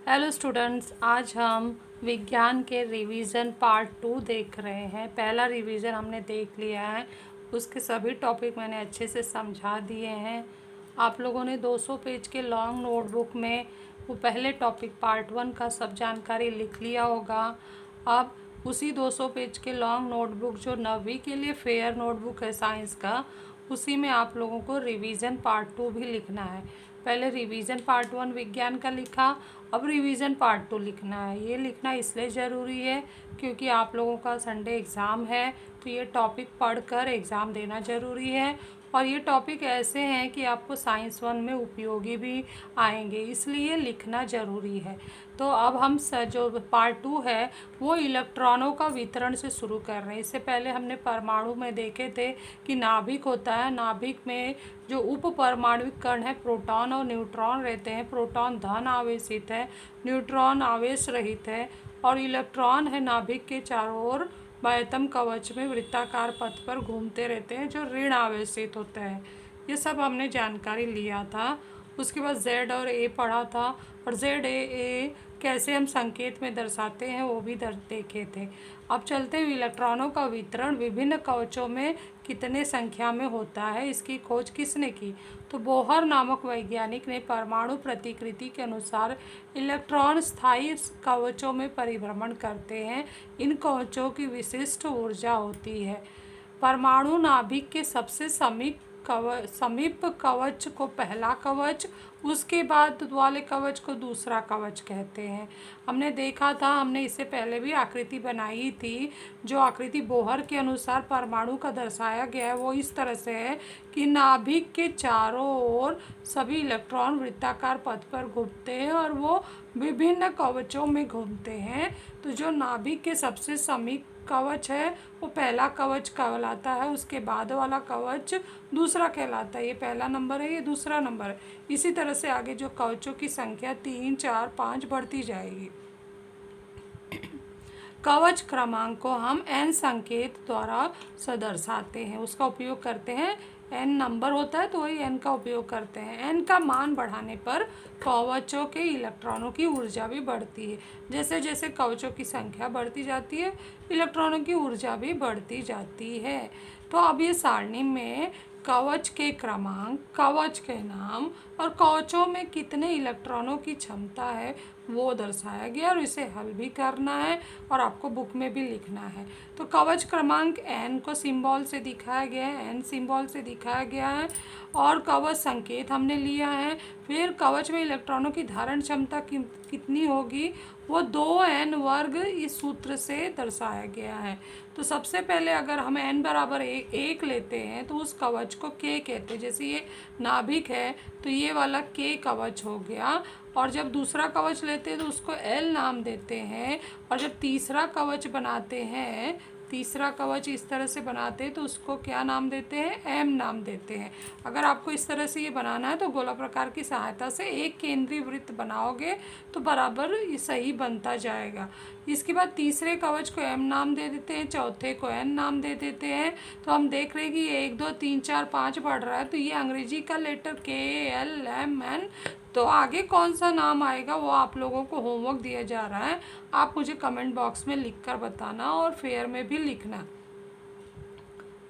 Hello students, आज हम विज्ञान के रिवीजन पार्ट 2 देख रहे हैं। पहला रिवीजन हमने देख लिया है, उसके सभी टॉपिक मैंने अच्छे से समझा दिए हैं। आप लोगों ने 200 पेज के लॉन्ग नोटबुक में वो पहले टॉपिक पार्ट 1 का सब जानकारी लिख लिया होगा। अब उसी 200 पेज के लॉन्ग नोटबुक जो 9वीं के लिए फेयर नोटबुक है साइंस का, उसी में आप लोगों को रिवीजन पार्ट 2 भी लिखना है। पहले रिवीजन पार्ट 1 विज्ञान का लिखा, अब रिवीजन पार्ट 2 लिखना है। ये लिखना इसलिए ज़रूरी है क्योंकि आप लोगों का संडे एग्ज़ाम है, तो ये टॉपिक पढ़कर एग्ज़ाम देना ज़रूरी है। और ये टॉपिक ऐसे हैं कि आपको साइंस 1 में उपयोगी भी आएंगे, इसलिए लिखना ज़रूरी है। तो अब हम जो पार्ट 2 है वो इलेक्ट्रॉनों का वितरण से शुरू कर रहे हैं। इससे पहले हमने परमाणु में देखे थे कि नाभिक होता है, नाभिक में जो उप परमाणविक कण है प्रोटॉन और न्यूट्रॉन रहते हैं। प्रोटॉन धन आवेशित है, न्यूट्रॉन आवेश रहित है, और इलेक्ट्रॉन है नाभिक के चारों ओर बाह्यतम कवच में वृत्ताकार पथ पर घूमते रहते हैं जो ऋण आवेशित होते हैं। ये सब हमने जानकारी लिया था। उसके बाद जेड और ए पढ़ा था, और जेड ए कैसे हम संकेत में दर्शाते हैं वो भी देखे थे। अब चलते हुए इलेक्ट्रॉनों का वितरण विभिन्न कवचों में कितने संख्या में होता है, इसकी खोज किसने की? तो बोहर नामक वैज्ञानिक ने परमाणु प्रतिकृति के अनुसार इलेक्ट्रॉन स्थायी कवचों में परिभ्रमण करते हैं। इन कवचों की विशिष्ट ऊर्जा होती है। परमाणु नाभिक के सबसे समीप कवच को पहला कवच, उसके बाद वाले कवच को दूसरा कवच कहते हैं। हमने देखा था, हमने इससे पहले भी आकृति बनाई थी। जो आकृति बोहर के अनुसार परमाणु का दर्शाया गया है वो इस तरह से है कि नाभिक के चारों ओर सभी इलेक्ट्रॉन वृत्ताकार पथ पर घूमते हैं और वो विभिन्न कवचों में घूमते हैं। तो जो नाभिक के सबसे समीप कवच है वो पहला कवच कहलाता है, उसके बाद वाला कवच दूसरा कहलाता है। ये पहला नंबर है, ये दूसरा नंबर है। इसी तरह से आगे जो कवचों की संख्या 3, 4, 5 बढ़ती जाएगी। कवच क्रमांक को हम n संकेत द्वारा दर्शाते हैं, उसका उपयोग करते हैं। n नंबर होता है तो वही n का उपयोग करते हैं। n का मान बढ़ाने पर कवचों के इलेक्ट्रॉनों की ऊर्जा भी बढ़ती है। जैसे जैसे कवचों की संख्या बढ़ती जाती है, इलेक्ट्रॉनों की ऊर्जा भी बढ़ती जाती है। तो अब ये सारणी में कवच के क्रमांक, कवच के नाम और कवचों में कितने इलेक्ट्रॉनों की क्षमता है वो दर्शाया गया, और इसे हल भी करना है और आपको बुक में भी लिखना है। तो कवच क्रमांक n को सिंबल से दिखाया गया है, n सिंबल से दिखाया गया है, और कवच संकेत हमने लिया है। फिर कवच में इलेक्ट्रॉनों की धारण क्षमता कितनी होगी, वो 2n वर्ग इस सूत्र से दर्शाया गया है। तो सबसे पहले अगर हम n बराबर 1 लेते हैं तो उस कवच को k कहते हैं। जैसे ये नाभिक है तो ये वाला k कवच हो गया, और जब दूसरा कवच लेते हैं तो उसको L नाम देते हैं, और जब तीसरा कवच बनाते हैं, तीसरा कवच इस तरह से बनाते हैं तो उसको क्या नाम देते हैं, M नाम देते हैं। अगर आपको इस तरह से ये बनाना है तो गोला प्रकार की सहायता से एक केंद्रीय वृत्त बनाओगे तो बराबर सही बनता जाएगा। इसके बाद तीसरे कवच को M नाम दे देते हैं, चौथे को N नाम दे देते हैं। तो हम देख रहे हैं कि 1, 2, 3, 4, 5 बढ़ रहा है, तो ये अंग्रेजी का letter K, L, M, N। तो आगे कौन सा नाम आएगा वो आप लोगों को होमवर्क दिया जा रहा है, आप मुझे कमेंट बॉक्स में लिख कर बताना और फेयर में भी लिखना।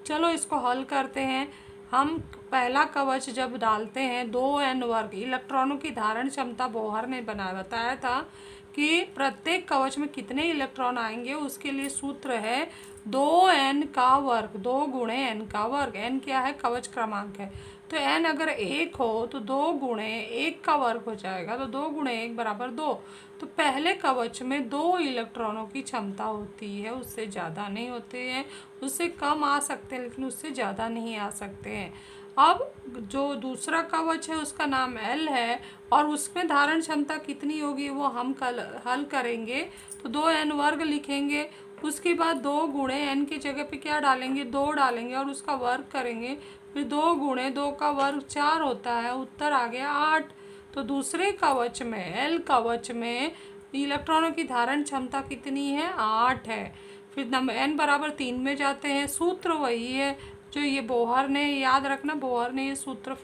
चलो इसको हल करते हैं। हम पहला कवच जब डालते हैं 2n वर्ग, इलेक्ट्रॉनों की धारण क्षमता बोहर ने बताया था कि प्रत्येक कवच में कितने इलेक्ट्रॉन आएंगे, उसके लिए सूत्र है 2n का वर्ग, 2 गुणे n का वर्ग। n क्या है, कवच क्रमांक है। तो n अगर 1 हो तो 2 गुणे 1 का वर्ग हो जाएगा, तो 2 गुणे 1 बराबर 2। तो पहले कवच में 2 इलेक्ट्रॉनों की क्षमता होती है, उससे ज़्यादा नहीं होते हैं। उससे कम आ सकते हैं लेकिन उससे ज़्यादा नहीं आ सकते हैं। अब जो दूसरा कवच है उसका नाम L है, और उसमें धारण क्षमता कितनी होगी वो हम कल हल करेंगे। तो 2n वर्ग लिखेंगे, उसके बाद 2 गुणे n की जगह पे क्या डालेंगे, 2 डालेंगे और उसका वर्ग करेंगे। फिर 2 गुणे 2 का वर्ग 4 होता है, उत्तर आ गया 8। तो दूसरे कवच में, L कवच में इलेक्ट्रॉनों की धारण क्षमता कितनी है, 8 है। फिर नंबर n बराबर 3 में जाते हैं, सूत्र वही है जो ये बोहर ने, याद रखना बोहर ने ये सूत्र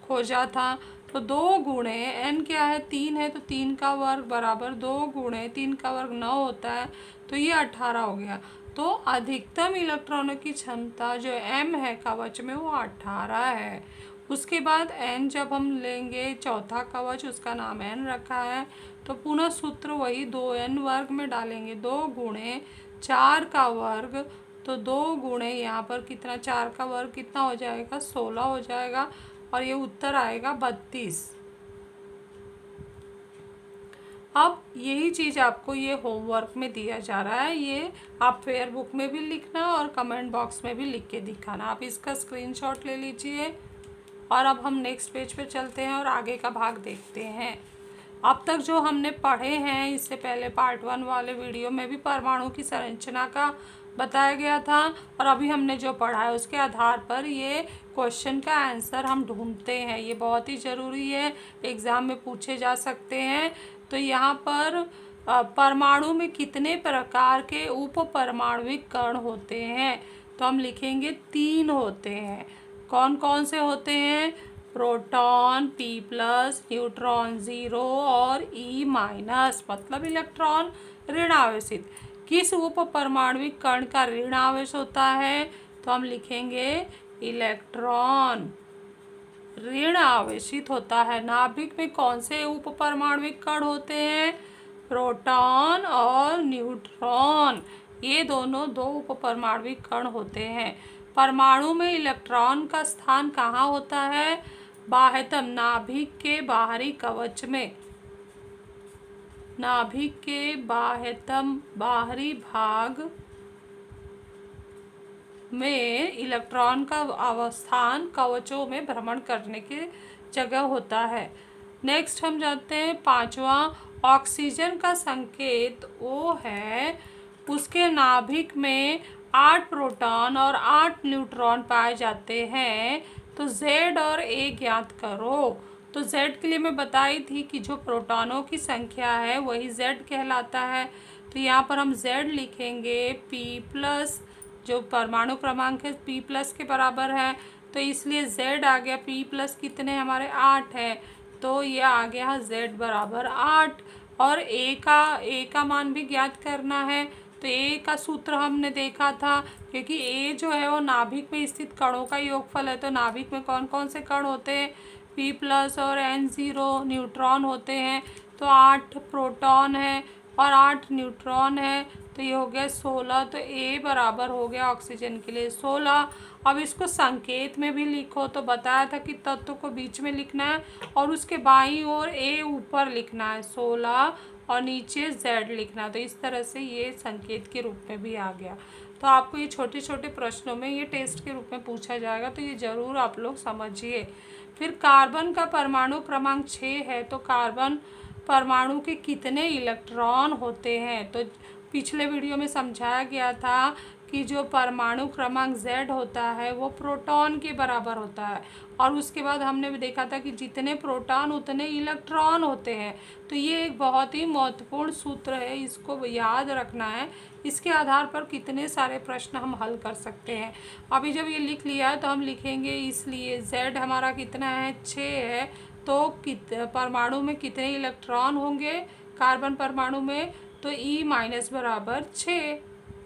खोजा था। तो 2 गुणे n क्या है 3 है, तो 3 का वर्ग बराबर 2 गुणे 3 का वर्ग 9 होता है, तो ये 18 हो गया। तो अधिकतम इलेक्ट्रॉनों की क्षमता जो m है कवच में वो 18 है। उसके बाद n जब हम लेंगे चौथा कवच, उसका नाम n रखा है, तो पुनः सूत्र वही 2n वर्ग में डालेंगे, 2 गुणे 4 का वर्ग, तो 2 गुणे यहाँ पर कितना 4 का वर्ग कितना हो जाएगा 16 हो जाएगा, और ये उत्तर आएगा 32। अब यही चीज़ आपको ये होमवर्क में दिया जा रहा है, ये आप फेयर बुक में भी लिखना और कमेंट बॉक्स में भी लिख के दिखाना। आप इसका स्क्रीनशॉट ले लीजिए और अब हम नेक्स्ट पेज पे चलते हैं और आगे का भाग देखते हैं। अब तक जो हमने पढ़े हैं, इससे पहले पार्ट 1 वाले वीडियो में भी परमाणु की संरचना का बताया गया था, और अभी हमने जो पढ़ा है उसके आधार पर ये क्वेश्चन का आंसर हम ढूंढते हैं। ये बहुत ही ज़रूरी है, एग्ज़ाम में पूछे जा सकते हैं। तो यहाँ पर परमाणु में कितने प्रकार के उप परमाणुविक कण होते हैं, तो हम लिखेंगे 3 होते हैं। कौन कौन से होते हैं? प्रोटॉन, P+, न्यूट्रॉन 0 और E-, मतलब इलेक्ट्रॉन ऋण आवेशित। किस उप परमाणुविक कण का ऋण आवेश होता है, तो हम लिखेंगे इलेक्ट्रॉन ऋण आवेशित होता है। नाभिक में कौन से उप परमाणुविक कण होते हैं? प्रोटॉन और न्यूट्रॉन, ये दोनों 2 उप परमाणुविक कण होते हैं। परमाणु में इलेक्ट्रॉन का स्थान कहाँ होता है? बाह्यतम, नाभिक के बाहरी कवच में। नाभिक के बाह्यतम बाहरी भाग में इलेक्ट्रॉन का अवस्थान कवचों में भ्रमण करने की जगह होता है। नेक्स्ट हम जानते हैं 5वां, ऑक्सीजन का संकेत O है, उसके नाभिक में 8 प्रोटॉन और 8 न्यूट्रॉन पाए जाते हैं, तो Z और A ज्ञात करो। तो Z के लिए मैं बताई थी कि जो प्रोटॉनों की संख्या है वही Z कहलाता है, तो यहाँ पर हम Z लिखेंगे P+, जो परमाणु क्रमांक है P+ के बराबर है, तो इसलिए Z आ गया। P+ कितने हमारे 8 है, तो ये आ गया Z बराबर 8। और A का मान भी ज्ञात करना है, तो A का सूत्र हमने देखा था, क्योंकि A जो है वो नाभिक में स्थित कणों का योगफल है। तो नाभिक में कौन कौन से कण होते हैं? P+ और N0 न्यूट्रॉन होते हैं, तो 8 प्रोटॉन है और 8 न्यूट्रॉन है, तो ये हो गया 16। तो A बराबर हो गया ऑक्सीजन के लिए 16। अब इसको संकेत में भी लिखो, तो बताया था कि तत्व को बीच में लिखना है और उसके बाईं ओर A ऊपर लिखना है 16 और नीचे Z लिखना। तो इस तरह से ये संकेत के रूप में भी आ गया। तो आपको ये छोटे छोटे प्रश्नों में ये टेस्ट के रूप में पूछा जाएगा, तो ये ज़रूर आप लोग समझिए। फिर कार्बन का परमाणु क्रमांक 6 है, तो कार्बन परमाणु के कितने इलेक्ट्रॉन होते हैं? तो पिछले वीडियो में समझाया गया था कि जो परमाणु क्रमांक Z होता है वो प्रोटॉन के बराबर होता है, और उसके बाद हमने भी देखा था कि जितने प्रोटॉन उतने इलेक्ट्रॉन होते हैं। तो ये एक बहुत ही महत्वपूर्ण सूत्र है, इसको याद रखना है। इसके आधार पर कितने सारे प्रश्न हम हल कर सकते हैं। अभी जब ये लिख लिया है तो हम लिखेंगे, इसलिए Z हमारा कितना है 6 है, तो परमाणु में कितने इलेक्ट्रॉन होंगे कार्बन परमाणु में? तो E- बराबर 6,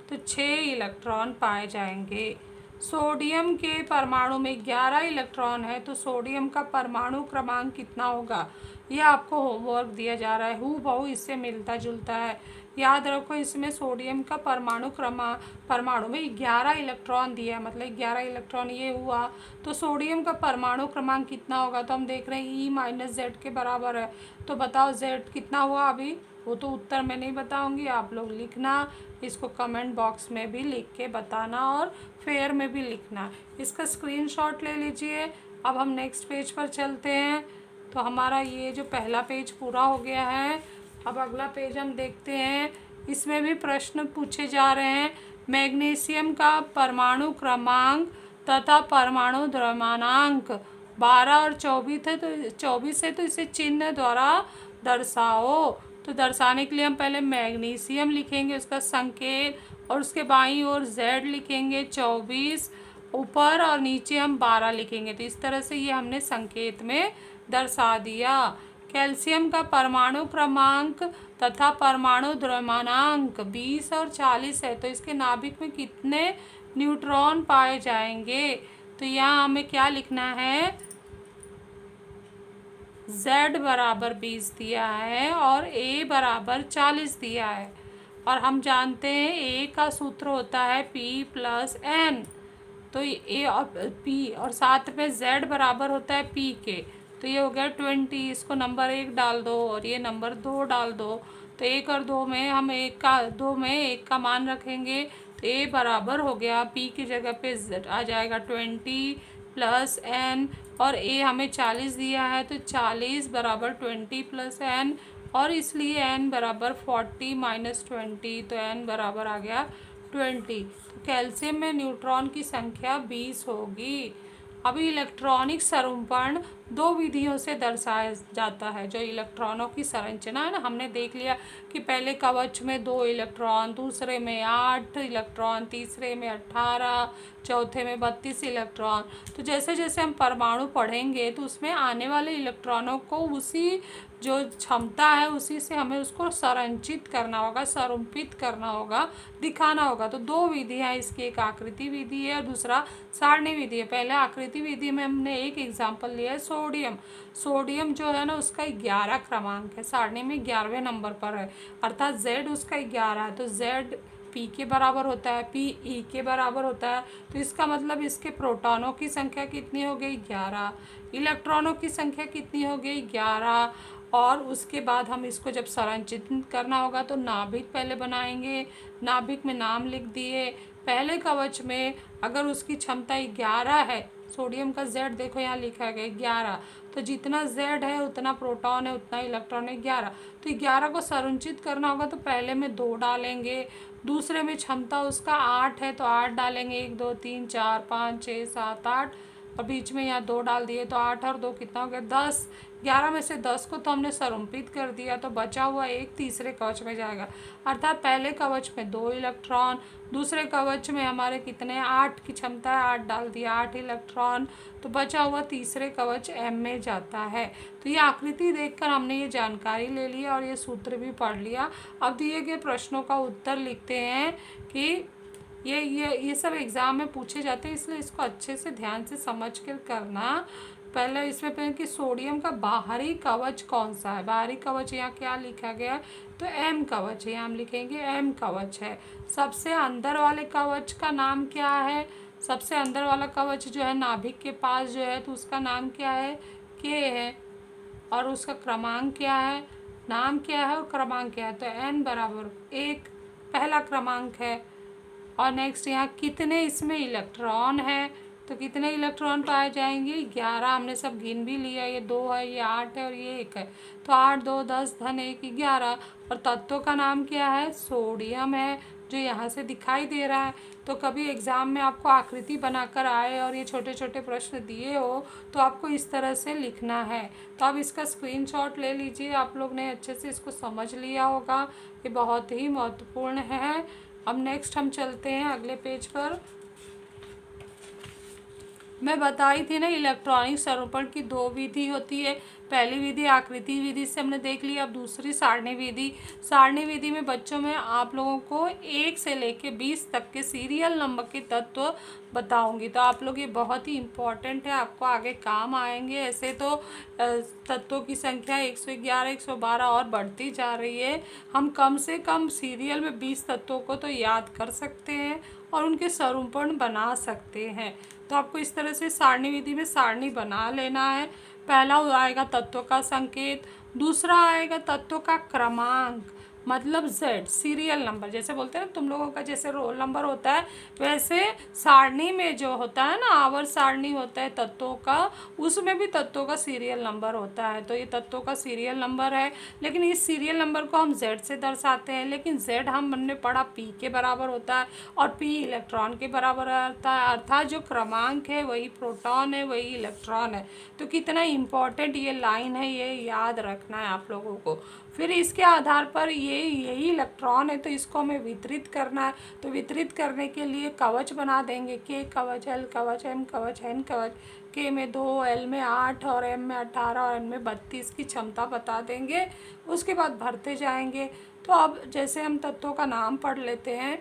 तो 6 इलेक्ट्रॉन पाए जाएंगे। सोडियम के परमाणु में 11 इलेक्ट्रॉन है, तो सोडियम का परमाणु क्रमांक कितना होगा? यह आपको होमवर्क दिया जा रहा है, हूबहू इससे मिलता जुलता है। याद रखो, इसमें सोडियम का परमाणु में 11 इलेक्ट्रॉन दिया है, मतलब 11 इलेक्ट्रॉन ये हुआ, तो सोडियम का परमाणु क्रमांक कितना होगा? तो हम देख रहे हैं E-Z के बराबर है। तो बताओ Z कितना हुआ? अभी वो तो उत्तर मैं नहीं बताऊंगी, आप लोग लिखना, इसको कमेंट बॉक्स में भी लिख के बताना और फेयर में भी लिखना। इसका स्क्रीनशॉट ले लीजिए। अब हम नेक्स्ट पेज पर चलते हैं। तो हमारा ये जो पहला पेज पूरा हो गया है, अब अगला पेज हम देखते हैं। इसमें भी प्रश्न पूछे जा रहे हैं। मैग्नीशियम का परमाणु क्रमांक तथा परमाणु द्रव्यमानांक 12 और 24 है, तो 24 है, तो इसे चिन्ह द्वारा दर्शाओ। तो दर्शाने के लिए हम पहले मैग्नीशियम लिखेंगे, उसका संकेत, और उसके बाईं ओर Z लिखेंगे 24 ऊपर, और नीचे हम 12 लिखेंगे। तो इस तरह से ये हमने संकेत में दर्शा दिया। कैल्शियम का परमाणु क्रमांक तथा परमाणु द्रव्यमानांक 20 और 40 है, तो इसके नाभिक में कितने न्यूट्रॉन पाए जाएंगे? तो यहाँ हमें क्या लिखना है, Z बराबर 20 दिया है और A बराबर 40 दिया है। और हम जानते हैं A का सूत्र होता है P+N, तो A और P और साथ में Z बराबर होता है P के, तो ये हो गया 20। इसको नंबर 1 डाल दो और ये नंबर 2 डाल दो, तो 1 और 2 में हम 2 में 1 का मान रखेंगे, तो A बराबर हो गया P की जगह पे आ जाएगा 20+N, और A हमें 40 दिया है, तो 40 बराबर 20+N, और इसलिए N बराबर 40 - 20, तो N बराबर आ गया 20। तो कैल्शियम में न्यूट्रॉन की संख्या 20 होगी। अभी इलेक्ट्रॉनिक सरूपण 2 विधियों से दर्शाया जाता है। जो इलेक्ट्रॉनों की संरचना है ना, हमने देख लिया कि पहले कवच में 2 इलेक्ट्रॉन, दूसरे में 8 इलेक्ट्रॉन, तीसरे में 18, चौथे में 32 इलेक्ट्रॉन। तो जैसे जैसे हम परमाणु पढ़ेंगे तो उसमें आने वाले इलेक्ट्रॉनों को उसी जो क्षमता है उसी से हमें उसको संरचित करना होगा, स्वरूपित करना होगा, दिखाना होगा। तो 2 विधियाँ इसकी, एक आकृति विधि है और दूसरा सारणी विधि है। पहले आकृति विधि में हमने एक एग्जाम्पल लिया है सोडियम। सोडियम जो है ना उसका 11 क्रमांक है, सारणी में 11वें नंबर पर है, अर्थात Z उसका 11 है, तो Z P के बराबर होता है, P E के बराबर होता है। तो इसका मतलब इसके प्रोटॉनों की संख्या कितनी हो गई, 11, इलेक्ट्रॉनों की संख्या कितनी हो गई, 11। और उसके बाद हम इसको जब संरचित करना होगा तो नाभिक पहले बनाएंगे, नाभिक में नाम लिख दिए। पहले कवच में अगर उसकी क्षमता 11 है, सोडियम का Z देखो यहाँ लिखा गया 11, तो जितना Z है उतना प्रोटॉन है उतना इलेक्ट्रॉन है 11। तो 11 को संरचित करना होगा तो पहले में 2 डालेंगे, दूसरे में क्षमता उसका 8 है तो 8 डालेंगे, 1 2 3 4 5 6 7 8, और बीच में यहाँ 2 डाल दिए, तो 8 और 2 कितना हो गया, 10। 11 में से 10 को तो हमने संरूपित कर दिया, तो बचा हुआ 1 तीसरे कवच में जाएगा, अर्थात पहले कवच में 2 इलेक्ट्रॉन, दूसरे कवच में हमारे कितने 8 की क्षमता है, 8 डाल दिया, 8 इलेक्ट्रॉन, तो बचा हुआ तीसरे कवच M में जाता है। तो ये आकृति देखकर हमने ये जानकारी ले लिया और ये सूत्र भी पढ़ लिया। अब दिए गए प्रश्नों का उत्तर लिखते हैं कि ये सब एग्ज़ाम में पूछे जाते हैं, इसलिए इसको अच्छे से ध्यान से समझ कर करना। पहले इसमें पहले कि सोडियम का बाहरी कवच कौन सा है, बाहरी कवच यहाँ क्या लिखा गया है, तो M कवच है, यहाँ हम लिखेंगे M कवच है। सबसे अंदर वाले कवच का नाम क्या है, सबसे अंदर वाला कवच जो है नाभिक के पास जो है, तो उसका नाम क्या है, K है, और उसका क्रमांक क्या है, नाम क्या है और क्रमांक क्या है, तो N बराबर 1 पहला क्रमांक है। और नेक्स्ट यहाँ कितने इसमें इलेक्ट्रॉन है, तो कितने इलेक्ट्रॉन पाए जाएंगे, 11, हमने सब गिन भी लिया, ये 2 है, ये 8 है और ये 1 है, तो 8 2 10 धन 1 11। और तत्व का नाम क्या है, सोडियम है, जो यहाँ से दिखाई दे रहा है। तो कभी एग्ज़ाम में आपको आकृति बनाकर आए और ये छोटे छोटे प्रश्न दिए हो तो आपको इस तरह से लिखना है। तो आप इसका स्क्रीनशॉट ले लीजिए, आप लोग ने अच्छे से इसको समझ लिया होगा, ये बहुत ही महत्वपूर्ण है। अब नेक्स्ट हम चलते हैं अगले पेज पर। मैं बताई थी ना इलेक्ट्रॉनिक स्वरूपण की 2 विधि होती है, पहली विधि आकृति विधि से हमने देख लिया, अब दूसरी सारणी विधि। सारणी विधि में बच्चों में आप लोगों को 1 से लेके 20 तक के सीरियल नंबर के तत्व बताऊंगी, तो आप लोग ये बहुत ही इम्पॉर्टेंट है, आपको आगे काम आएंगे। ऐसे तो तत्वों की संख्या 111 112 और बढ़ती जा रही है, हम कम से कम सीरियल में 20 तत्वों को तो याद कर सकते हैं और उनके स्वरूपण बना सकते हैं। तो आपको इस तरह से सारणी विधि में सारणी बना लेना है। पहला आएगा तत्व का संकेत, दूसरा आएगा तत्व का क्रमांक, मतलब Z सीरियल नंबर, जैसे बोलते हैं ना तुम लोगों का जैसे रोल नंबर होता है, वैसे सारणी में जो होता है ना आवर्त सारणी होता है तत्वों का, उसमें भी तत्वों का सीरियल नंबर होता है। तो ये तत्वों का सीरियल नंबर है, लेकिन इस सीरियल नंबर को हम Z से दर्शाते हैं, लेकिन Z हमने पढ़ा P के बराबर होता है और P इलेक्ट्रॉन के बराबर होता है, अर्थात जो क्रमांक है वही प्रोटॉन है वही इलेक्ट्रॉन है। तो कितना इम्पोर्टेंट ये लाइन है, ये याद रखना है आप लोगों को। फिर इसके आधार पर ये ये यही इलेक्ट्रॉन है, तो इसको हमें वितरित करना है। तो वितरित करने के लिए कवच बना देंगे, के कवच, एल कवच, एम कवच, एन कवच। के में 2, एल में 8 और एम में 18 और एन में 32 की क्षमता बता देंगे। उसके बाद भरते जाएंगे। तो अब जैसे हम तत्वों का नाम पढ़ लेते हैं।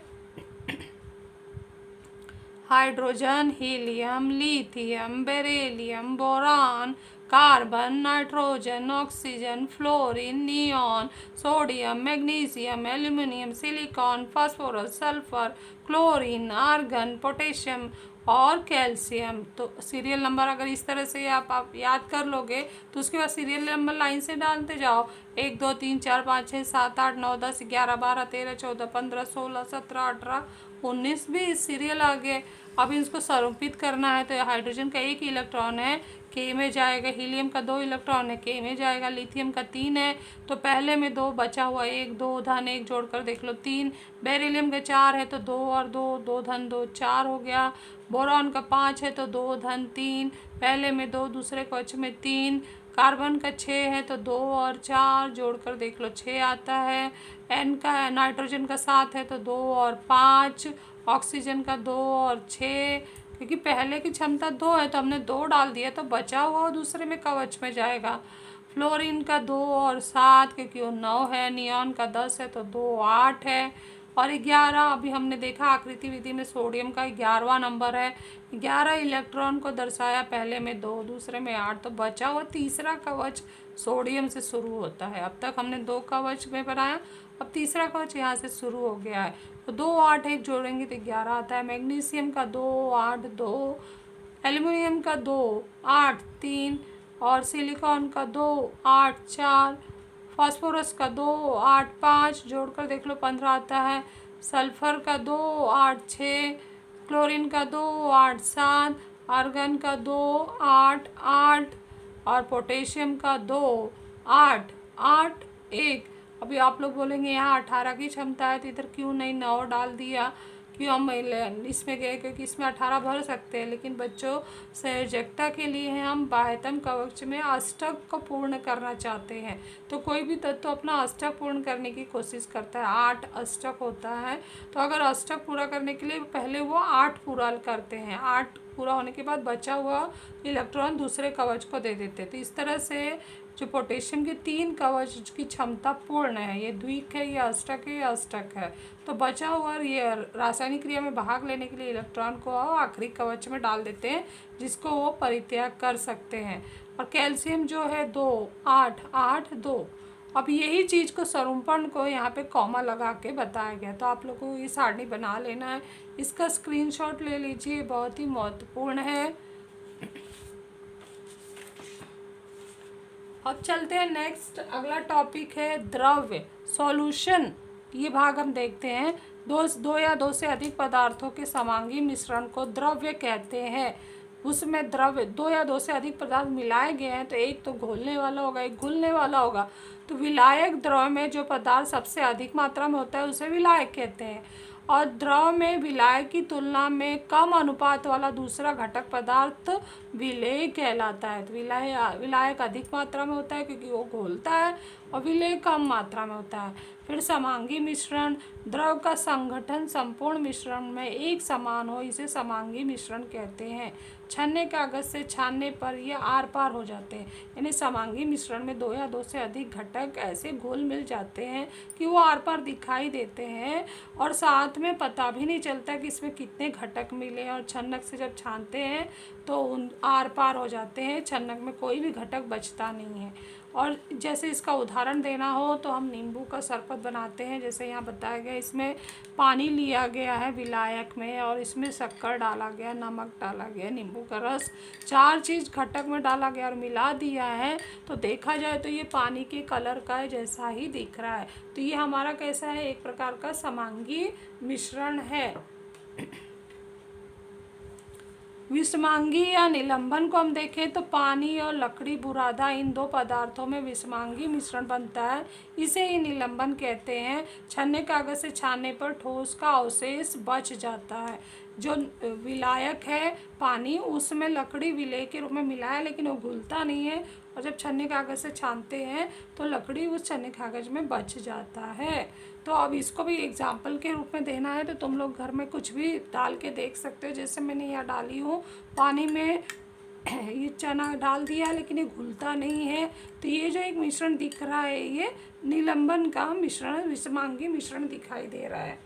Hydrogen, helium, lithium, beryllium, boron, carbon, nitrogen, oxygen, fluorine, neon, sodium, magnesium, aluminium, silicon, phosphorus, sulphur, chlorine, argon, potassium और कैल्शियम। तो सीरियल नंबर अगर इस तरह से आप याद कर लोगे तो उसके बाद सीरियल नंबर लाइन से डालते जाओ। 1 2 3 4 5 6 7 8 9 10 11 12 13 14 15 16 17 18 19 20 सीरियल आ गए। अब इसको स्वरूपित करना है। तो हाइड्रोजन का 1 इलेक्ट्रॉन है, के में जाएगा। हीलियम का 2 इलेक्ट्रॉन है, के में जाएगा। लिथियम का 3 है, तो पहले में 2 बचा हुआ, 1 2 धन 1 जोड़कर देख लो 3। बेरिलियम का 4 है, तो 2 और 2 2 धन 2 4 हो गया। बोरॉन का 5 है, तो 2 धन 3, पहले में 2 दूसरे कवच में 3। कार्बन का 6 है, तो 2 और 4 जोड़कर देख लो 6 आता है। एन का नाइट्रोजन का 7 है, तो 2 और 5। ऑक्सीजन का 2 और 6, क्योंकि पहले की क्षमता 2 है तो हमने 2 डाल दिया, तो बचा हुआ दूसरे में कवच में जाएगा। फ्लोरीन का 2 और 7, क्योंकि वो 9 है। नियॉन का 10 है, तो 2 8 है। और 11 अभी हमने देखा आकृति विधि में सोडियम का 11वां नंबर है। 11 इलेक्ट्रॉन को दर्शाया, पहले में 2 दूसरे में 8, तो बचा हुआ तीसरा कवच सोडियम से शुरू होता है। अब तक हमने 2 कवच में बनाया, अब तीसरा कवच यहाँ से शुरू हो गया है। तो 2 8 1 जोड़ेंगे तो 11 आता है। मैग्नीशियम का 2 8 2, एल्युमिनियम का 2 8 3 और सिलिकॉन का 2 8 4, फास्फोरस का 2 8 5 जोड़कर देख लो 15 आता है। सल्फर का 2 8 6, क्लोरीन का 2 8 7, आर्गन का 2 8 8 और पोटेशियम का 2 8 8 1। अभी आप लोग बोलेंगे यहाँ 18 की क्षमता है तो इधर क्यों नहीं 9 डाल दिया, क्यों हम इसमें गए, क्योंकि इसमें 18 भर सकते हैं। लेकिन बच्चों संयोजकता के लिए हम बाह्यतम कवच में अष्टक को पूर्ण करना चाहते हैं। तो कोई भी तत्व अपना अष्टक पूर्ण करने की कोशिश करता है। 8 अष्टक होता है, तो अगर अष्टक पूरा करने के लिए पहले वो 8 पूरा करते हैं। 8 पूरा होने के बाद बचा हुआ इलेक्ट्रॉन दूसरे कवच को दे देते। तो इस तरह से जो पोटेशियम के 3 कवच की क्षमता पूर्ण है, ये द्विक है, ये अष्टक है, ये अष्टक है। तो बचा हुआ ये रासायनिक क्रिया में भाग लेने के लिए इलेक्ट्रॉन को आखिरी कवच में डाल देते हैं, जिसको वो परित्याग कर सकते हैं। और कैल्शियम जो है 2 8 8 2। अब यही चीज़ को स्वरूपण को यहाँ पे कॉमा लगा के बताया गया। तो आप लोगों को ये सारणी बना लेना है, इसका स्क्रीनशॉट ले लीजिए, बहुत ही महत्वपूर्ण है। अब चलते हैं नेक्स्ट, अगला टॉपिक है द्रव्य, सॉल्यूशन। ये भाग हम देखते हैं। दो या दो से अधिक पदार्थों के समांगी मिश्रण को द्रव्य कहते हैं। उसमें द्रव्य 2 या 2 से अधिक पदार्थ मिलाए गए हैं, तो एक तो घोलने वाला होगा, एक घुलने वाला होगा। तो विलायक द्रव में जो पदार्थ सबसे अधिक मात्रा में होता है उसे विलायक कहते हैं। और द्रव में विलायक की तुलना में कम अनुपात वाला दूसरा घटक पदार्थ विलेय कहलाता है। तो विलायक अधिक मात्रा में होता है क्योंकि वो घोलता है, और विलेय कम मात्रा में होता है। फिर समांगी मिश्रण, द्रव का संगठन संपूर्ण मिश्रण में एक समान हो, इसे समांगी मिश्रण कहते हैं। छन्ने कागज से छानने पर ये आर पार हो जाते हैं। यानी समांगी मिश्रण में 2 या 2 से अधिक घटक ऐसे घुल मिल जाते हैं कि वो आर पार दिखाई देते हैं, और साथ में पता भी नहीं चलता कि इसमें कितने घटक मिले। और छन्नक से जब छानते हैं तो उन आर पार हो जाते हैं, छन्नक में कोई भी घटक बचता नहीं है। और जैसे इसका उदाहरण देना हो तो हम नींबू का शरबत बनाते हैं। जैसे यहाँ बताया गया, इसमें पानी लिया गया है विलायक में, और इसमें शक्कर डाला गया, नमक डाला गया, नींबू का रस, 4 चीज़ घटक में डाला गया और मिला दिया है। तो देखा जाए तो ये पानी के कलर का जैसा ही दिख रहा है। तो ये हमारा कैसा है, एक प्रकार का समांगी मिश्रण है। विषमांगी या निलंबन को हम देखें तो पानी और लकड़ी बुरादा, इन 2 पदार्थों में विषमांगी मिश्रण बनता है, इसे ही निलंबन कहते हैं। छन्ने कागज से छानने पर ठोस का अवशेष बच जाता है। जो विलायक है पानी, उसमें लकड़ी विलेय के रूप में मिला है, लेकिन वो घुलता नहीं है, और और जब छन्नी कागज़ से छानते हैं तो लकड़ी उस छन्नी कागज़ में बच जाता है। तो अब इसको भी एग्जाम्पल के रूप में देना है तो तुम लोग घर में कुछ भी डाल के देख सकते हो। जैसे मैंने यहाँ डाली हूँ पानी में ये चना डाल दिया लेकिन ये घुलता नहीं है। तो ये जो एक मिश्रण दिख रहा है ये निलंबन का मिश्रण, विषमांगी मिश्रण दिखाई दे रहा है।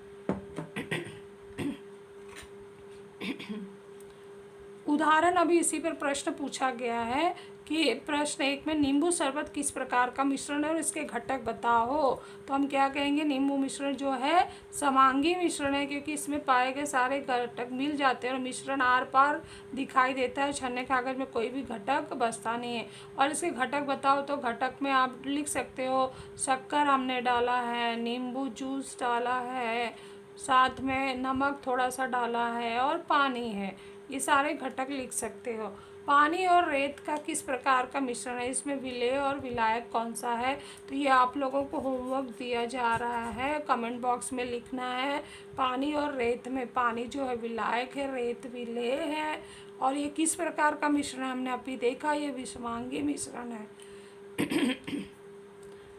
उदाहरण अभी इसी पर प्रश्न पूछा गया है कि प्रश्न 1 में नींबू शरबत किस प्रकार का मिश्रण है और इसके घटक बताओ। तो हम क्या कहेंगे, नींबू मिश्रण जो है समांगी मिश्रण है क्योंकि इसमें पाए गए सारे घटक मिल जाते हैं और मिश्रण आर पार दिखाई देता है। छन्ने कागज में कोई भी घटक बचता नहीं है। और इसके घटक बताओ तो घटक में आप लिख सकते हो शक्कर हमने डाला है, नींबू जूस डाला है, साथ में नमक थोड़ा सा डाला है और पानी है। ये सारे घटक लिख सकते हो। पानी और रेत का किस प्रकार का मिश्रण है, इसमें विलेय और विलायक कौन सा है। तो ये आप लोगों को होमवर्क दिया जा रहा है, कमेंट बॉक्स में लिखना है। पानी और रेत में पानी जो है विलायक है, रेत विलेय है। और ये किस प्रकार का मिश्रण है हमने अभी देखा, ये विषमांगी मिश्रण है।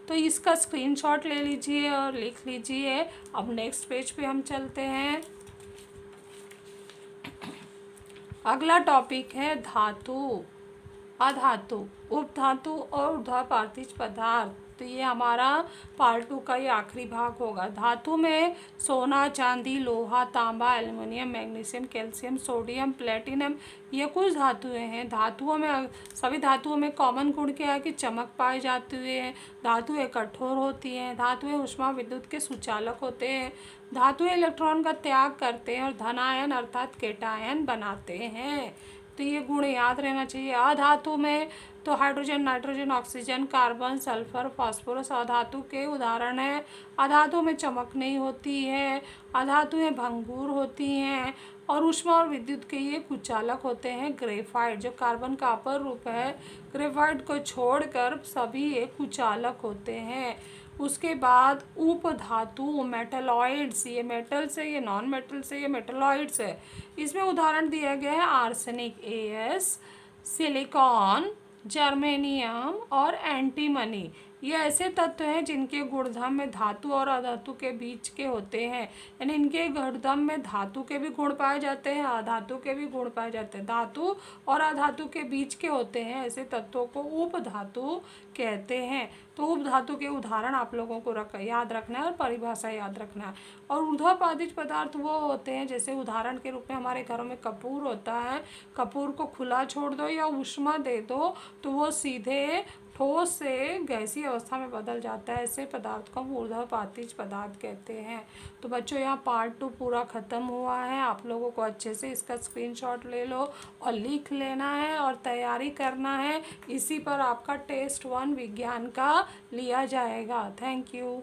तो इसका स्क्रीनशॉट ले लीजिए और लिख लीजिए। अब नेक्स्ट पेज पे हम चलते हैं। अगला टॉपिक है धातु, अधातु, उपधातु और ऊर्ध्वपातिज पदार्थ। तो ये हमारा पार्ट 2 का ये आखिरी भाग होगा। धातु में सोना, चांदी, लोहा, तांबा, aluminium, magnesium, calcium, sodium, platinum, ये कुछ धातुएं हैं। धातुओं में सभी धातुओं में कॉमन गुण क्या है कि चमक पाई जाती है। धातुएं कठोर होती हैं। धातुएं ऊष्मा विद्युत के सुचालक होते हैं। धातुएं इलेक्ट्रॉन का त्याग करते हैं और धनायन अर्थात केटायन बनाते हैं। तो ये गुण याद रहना चाहिए। अधातु में तो hydrogen, nitrogen, oxygen, carbon, sulphur, phosphorus अधातु के उदाहरण हैं। अधातु में चमक नहीं होती है। अधातुएं भंगुर होती हैं और ऊष्मा और विद्युत के ये कुचालक होते हैं। ग्रेफाइट जो कार्बन का अपर रूप है, ग्रेफाइट को छोड़कर सभी ये कुचालक होते हैं। उसके बाद उपधातु मेटलॉइड्स, ये मेटल से, ये नॉन मेटल से, ये मेटलॉइड्स है। इसमें उदाहरण दिया गया है आर्सेनिक AS, सिलिकॉन, जर्मेनियम और एंटीमनी। ये ऐसे तत्व हैं जिनके गुणधर्म में धातु और अधातु के बीच के होते हैं। यानी इनके गुणधर्म में धातु के भी गुण पाए जाते हैं, अधातु के भी गुण पाए जाते हैं। धातु और अधातु के बीच के होते हैं, ऐसे तत्वों को उपधातु कहते हैं। तो उपधातु के उदाहरण आप लोगों को याद रखना है और परिभाषा याद रखना है। और ऊर्ध्वपातिज पदार्थ वो होते हैं, जैसे उदाहरण के रूप में हमारे घरों में कपूर होता है। कपूर को खुला छोड़ दो या ऊष्मा दे दो तो वो सीधे ठोस से गैसीय अवस्था में बदल जाता है। ऐसे पदार्थ को हम ऊर्ध्वपातिज पदार्थ कहते हैं। तो बच्चों यहाँ पार्ट 2 पूरा ख़त्म हुआ है। आप लोगों को अच्छे से इसका स्क्रीनशॉट ले लो और लिख लेना है और तैयारी करना है। इसी पर आपका टेस्ट 1 विज्ञान का लिया जाएगा। Thank you.